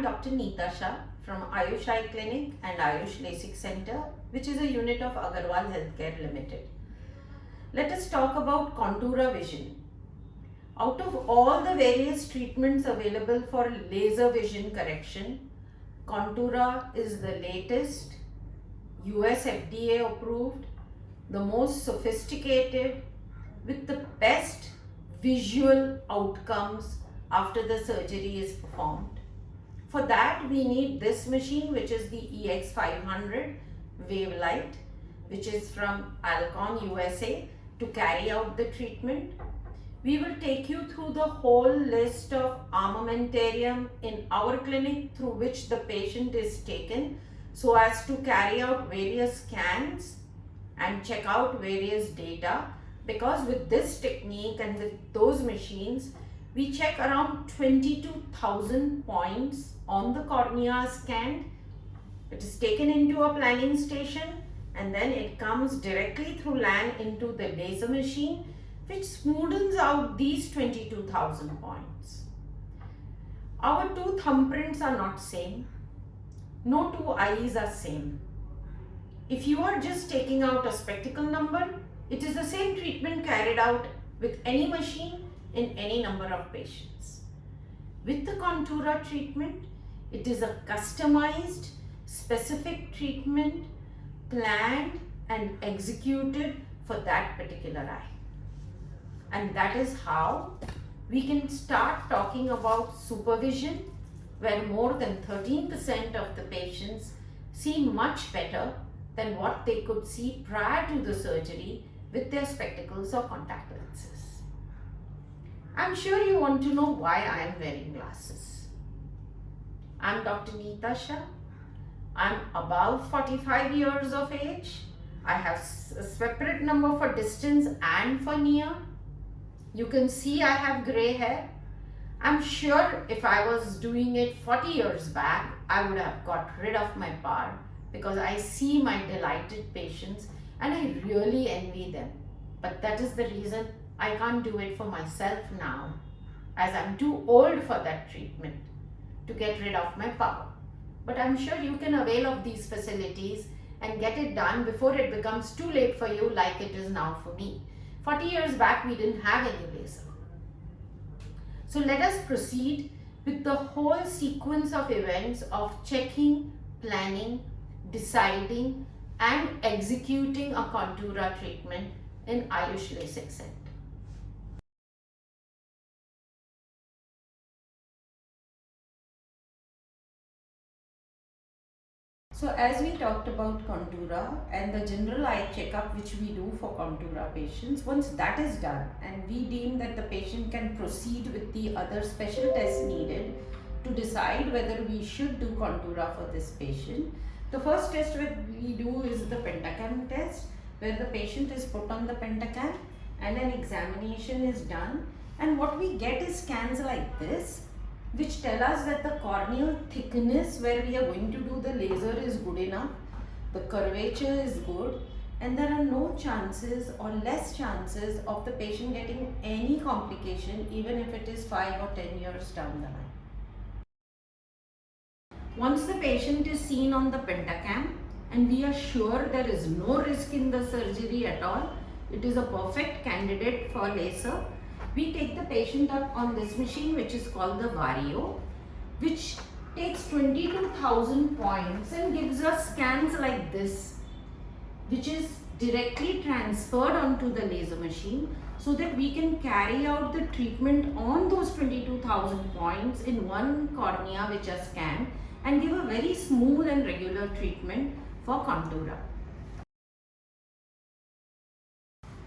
I'm Dr. Neeta Shah from Ayush Eye Clinic and Ayush LASIK Center, which is a unit of Agarwal Healthcare Limited. Let us talk about Contoura Vision. Out of all the various treatments available for laser vision correction, Contoura is the latest, US FDA approved, the most sophisticated, with the best visual outcomes after the surgery is performed. For that, we need this machine, which is the EX500 Wavelight, which is from Alcon USA, to carry out the treatment. We will take you through the whole list of armamentarium in our clinic through which the patient is taken so as to carry out various scans and check out various data, because with this technique and with those machines, we check around 22,000 points on the cornea scanned. It is taken into a planning station and then it comes directly through LAN into the laser machine, which smoothens out these 22,000 points. Our two thumbprints are not same. No two eyes are same. If you are just taking out a spectacle number, it is the same treatment carried out with any machine in any number of patients. With the Contoura treatment, it is a customized, specific treatment planned and executed for that particular eye. And that is how we can start talking about supervision, where more than 13% of the patients see much better than what they could see prior to the surgery with their spectacles or contact lenses. I'm sure you want to know why I am wearing glasses. I'm Dr. Neeta Shah. I'm above 45 years of age. I have a separate number for distance and for near. You can see I have gray hair. I'm sure if I was doing it 40 years back, I would have got rid of my power, because I see my delighted patients and I really envy them. But that is the reason I can't do it for myself now, as I'm too old for that treatment to get rid of my power. But I'm sure you can avail of these facilities and get it done before it becomes too late for you, like it is now for me. 40 years back, we didn't have any laser. So let us proceed with the whole sequence of events of checking, planning, deciding and executing a Contoura treatment in Ayush LASIK Center. So as we talked about Contoura and the general eye checkup which we do for Contoura patients, once that is done and we deem that the patient can proceed with the other special tests needed to decide whether we should do Contoura for this patient, the first test we do is the Pentacam test, where the patient is put on the Pentacam and an examination is done, and what we get is scans like this, which tell us that the corneal thickness where we are going to do the laser is good enough, the curvature is good, and there are no chances or less chances of the patient getting any complication, even if it is 5 or 10 years down the line. Once the patient is seen on the Pentacam and we are sure there is no risk in the surgery at all, it is a perfect candidate for laser, we take the patient up on this machine, which is called the Vario, which takes 22,000 points and gives us scans like this, which is directly transferred onto the laser machine so that we can carry out the treatment on those 22,000 points in one cornea which are scanned and give a very smooth and regular treatment for Contoura.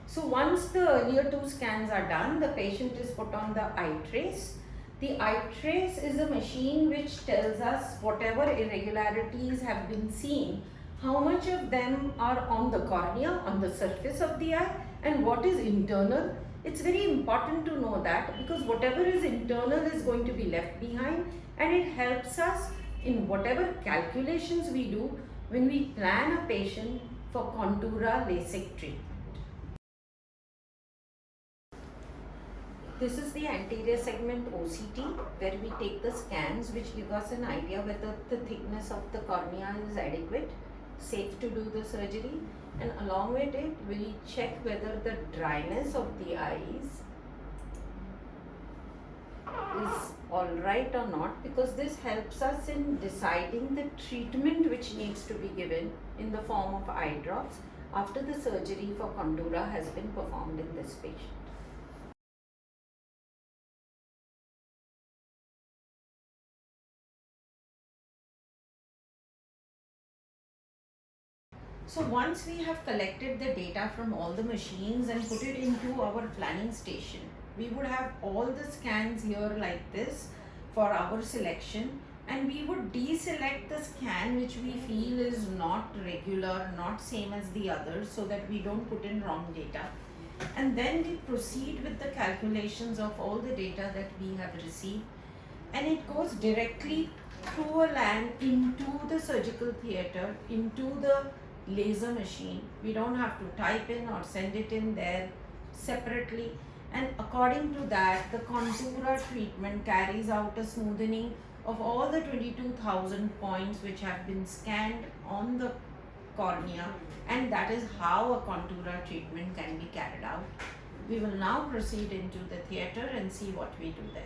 So once the earlier two scans are done, the patient is put on the eye trace. The eye trace is a machine which tells us whatever irregularities have been seen, how much of them are on the cornea, on the surface of the eye, and what is internal. It's very important to know that, because whatever is internal is going to be left behind, and it helps us in whatever calculations we do when we plan a patient for Contoura LASIK treatment. This is the anterior segment OCT, where we take the scans which give us an idea whether the thickness of the cornea is adequate, safe to do the surgery, and along with it we check whether the dryness of the eyes is alright or not, because this helps us in deciding the treatment which needs to be given in the form of eye drops after the surgery for Contoura has been performed in this patient. So once we have collected the data from all the machines and put it into our planning station, we would have all the scans here like this for our selection, and we would deselect the scan which we feel is not regular, not same as the others, so that we don't put in wrong data. And then we proceed with the calculations of all the data that we have received, and it goes directly through a LAN into the surgical theatre, into the laser machine. We don't have to type in or send it in there separately, and according to that the Contoura treatment carries out a smoothing of all the 22,000 points which have been scanned on the cornea, and that is how a Contoura treatment can be carried out. We will now proceed into the theatre and see what we do there.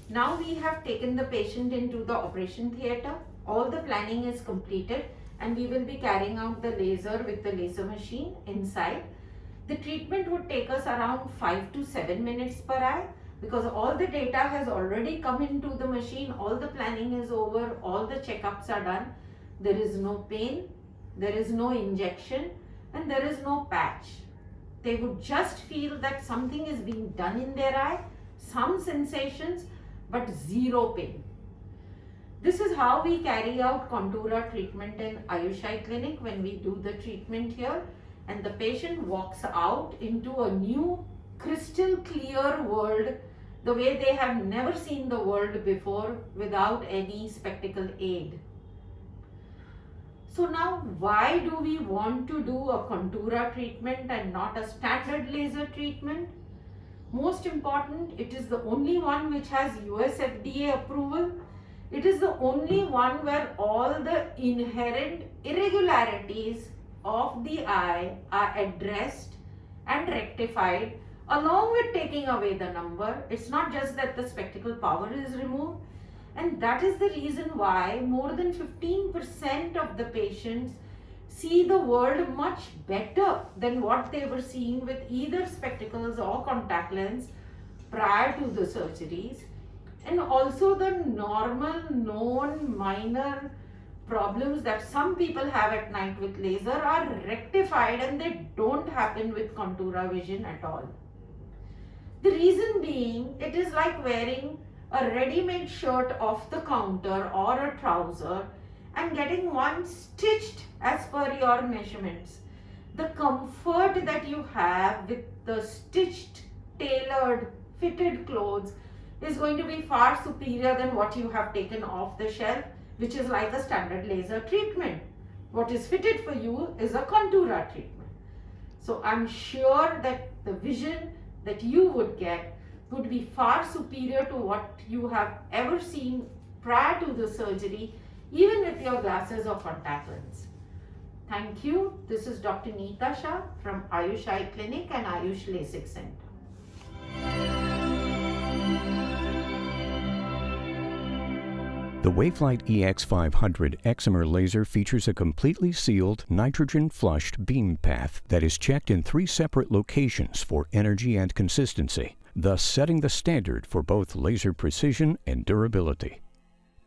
Now we have taken the patient into the operation theatre. All the planning is completed, and we will be carrying out the laser with the laser machine inside. The treatment would take us around 5 to 7 minutes per eye, because all the data has already come into the machine, all the planning is over, all the checkups are done. There is no pain, there is no injection, and there is no patch. They would just feel that something is being done in their eye, some sensations, but zero pain. This is how we carry out Contoura treatment in Ayush Eye Clinic when we do the treatment here, and the patient walks out into a new crystal clear world, the way they have never seen the world before, without any spectacle aid. So now, why do we want to do a Contoura treatment and not a standard laser treatment? Most important, it is the only one which has US FDA approval. It is the only one where all the inherent irregularities of the eye are addressed and rectified, along with taking away the number. It's not just that the spectacle power is removed, and that is the reason why more than 15% of the patients see the world much better than what they were seeing with either spectacles or contact lens prior to the surgeries. And also the normal known minor problems that some people have at night with laser are rectified, and they don't happen with Contoura vision at all. The reason being, it is like wearing a ready-made shirt off the counter or a trouser and getting one stitched as per your measurements. The comfort that you have with the stitched, tailored, fitted clothes is going to be far superior than what you have taken off the shelf, which is like a standard laser treatment. What is fitted for you is a Contoura treatment. So I'm sure that the vision that you would get would be far superior to what you have ever seen prior to the surgery, even with your glasses or contact lens. Thank you. This is Dr. Neeta Shah from Ayush Eye Clinic and Ayush LASIK Center. The Wavelight EX500 excimer laser features a completely sealed, nitrogen-flushed beam path that is checked in 3 separate locations for energy and consistency, thus setting the standard for both laser precision and durability.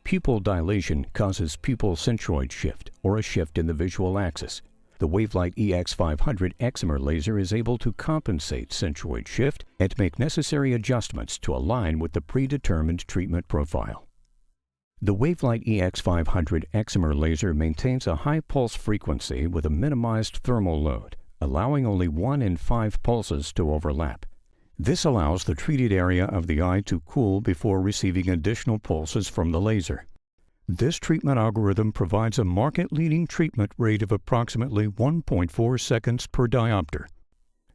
Pupil dilation causes pupil centroid shift, or a shift in the visual axis. The Wavelight EX500 excimer laser is able to compensate centroid shift and make necessary adjustments to align with the predetermined treatment profile. The Wavelight EX500 excimer laser maintains a high pulse frequency with a minimized thermal load, allowing only 1 in 5 pulses to overlap. This allows the treated area of the eye to cool before receiving additional pulses from the laser. This treatment algorithm provides a market-leading treatment rate of approximately 1.4 seconds per diopter.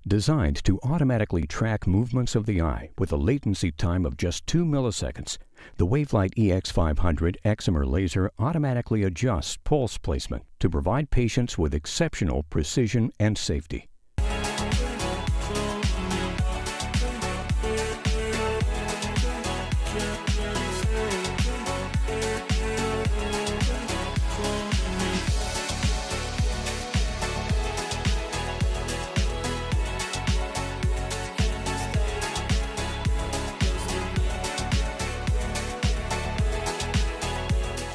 Designed to automatically track movements of the eye with a latency time of just 2 milliseconds, the Wavelight EX500 excimer laser automatically adjusts pulse placement to provide patients with exceptional precision and safety.